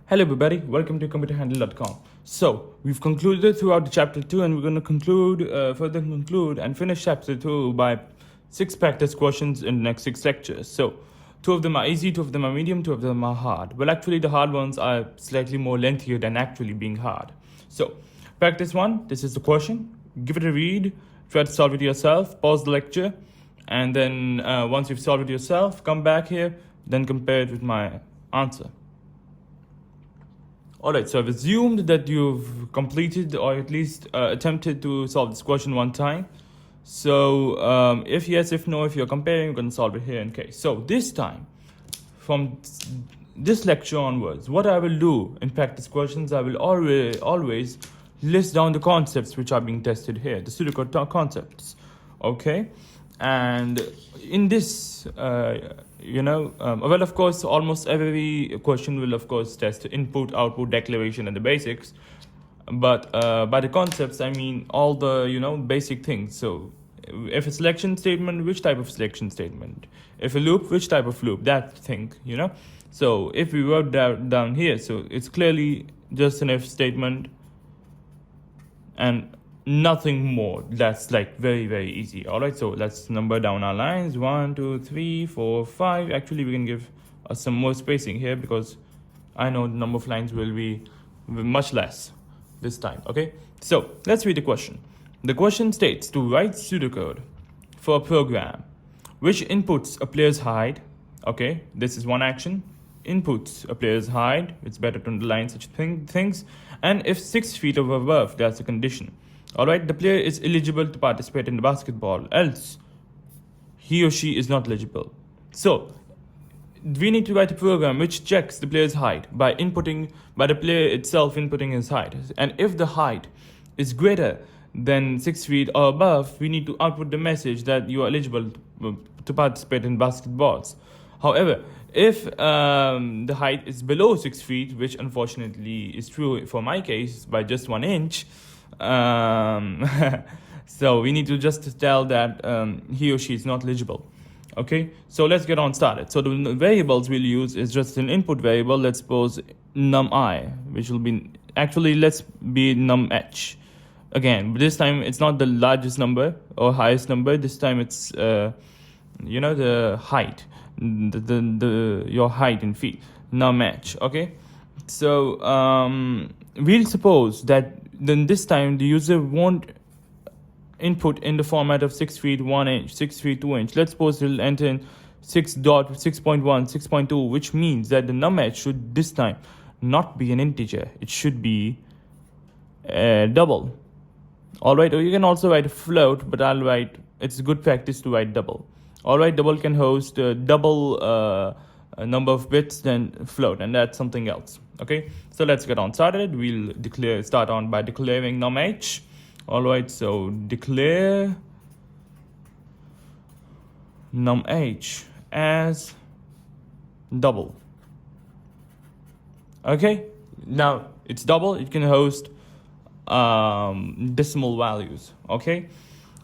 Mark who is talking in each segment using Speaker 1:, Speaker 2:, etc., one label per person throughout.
Speaker 1: Hello everybody, welcome to computerhandle.com. So, we've concluded throughout the chapter 2 and we're going to further conclude and finish chapter 2 by 6 practice questions in the next 6 lectures. So, 2 of them are easy, 2 of them are medium, 2 of them are hard. Well, actually the hard ones are slightly more lengthier than actually being hard. So, practice 1, this is the question. Give it a read, try to solve it yourself, pause the lecture, and then once you've solved it yourself, come back here, then compare it with my answer. Alright, so I've assumed that you've completed or at least attempted to solve this question one time. So if yes, if no, if you're comparing, we're going to solve it here in case. So this time, from this lecture onwards, what I will do in practice questions, I will always list down the concepts which are being tested here, the pseudocode concepts. Okay? And in this, well, of course, almost every question will, of course, test input, output, declaration, and the basics. But by the concepts, I mean all the, basic things. So if a selection statement, which type of selection statement? If a loop, which type of loop? That thing, So if we wrote that down here, so it's clearly just an if statement and nothing more. That's like very, very easy. All right, so let's number down our lines. 1, 2, 3, 4, 5. Actually, we can give some more spacing here because I know the number of lines will be much less this time. Okay, so let's read the question. The question states to write pseudocode for a program which inputs a player's height. Okay, this is one action. Inputs a player's height. It's better to underline such things. And if 6 feet or above, that's a condition. Alright, the player is eligible to participate in the basketball, else he or she is not eligible. So, we need to write a program which checks the player's height by the player itself inputting his height. And if the height is greater than 6 feet or above, we need to output the message that you are eligible to participate in basketballs. However, if the height is below 6 feet, which unfortunately is true for my case by just 1 inch, so we need to just tell that he or she is not eligible. Okay, so let's get on started. So the variables we'll use is just an input variable. Let's suppose num_i, which will be let's be num_h. Again, this time it's not the largest number or highest number. This time it's the height, your height in feet, num_h. Okay, so we'll suppose that then this time the user won't input in the format of 6 feet 1 inch, 6 feet 2 inch. Let's suppose he'll enter in 6.6.1, 6.2, which means that the num_h should this time not be an integer. It should be a double. Alright, or you can also write a float, but it's good practice to write double. Alright, double can host a double number of bits than float, and that's something else. Okay, so let's get on started. We'll start on by declaring num_h. Alright, so declare num_h as double. Okay, now it's double, it can host decimal values. Okay,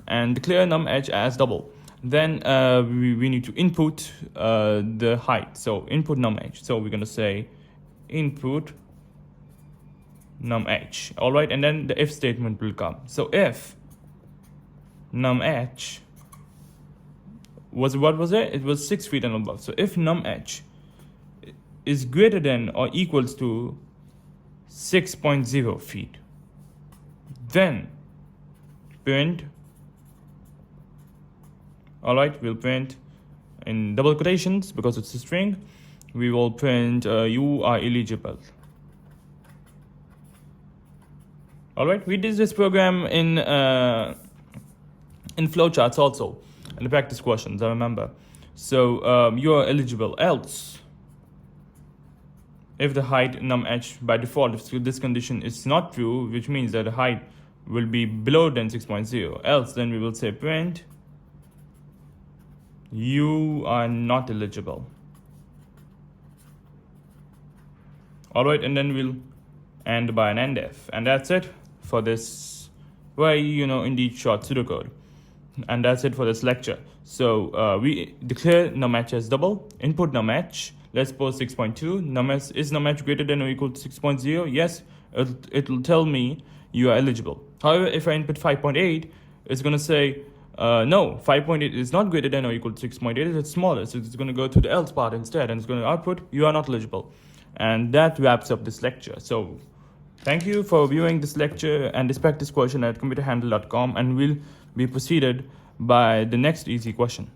Speaker 1: and declare num_h as double. Then we need to input the height. So input num_h. So we're going to say input num_h. All right, and then the if statement will come. So if num_h what was it? It was 6 feet and above. So if num_h is greater than or equals to 6.0 feet, then print. Alright, we'll print in double quotations because it's a string. We will print you are eligible. Alright, we did this program in flowcharts also, in the practice questions, I remember. So you are eligible, else if the height num_h by default, if this condition is not true, which means that the height will be below than 6.0, else then we will say print you are not eligible. Alright, and then we'll end by an endif. And that's it for this very, indeed short pseudocode. And that's it for this lecture. So we declare num_h as double, input num_h. Let's suppose 6.2. Is num_match greater than or equal to 6.0? Yes, it'll tell me you are eligible. However, if I input 5.8, it's going to say, no, 5.8 is not greater than or equal to 6.8, it's smaller. So it's going to go to the else part instead, and it's going to output, you are not eligible. And that wraps up this lecture. So thank you for viewing this lecture and this practice question at computerhandle.com, and we'll be proceeded by the next easy question.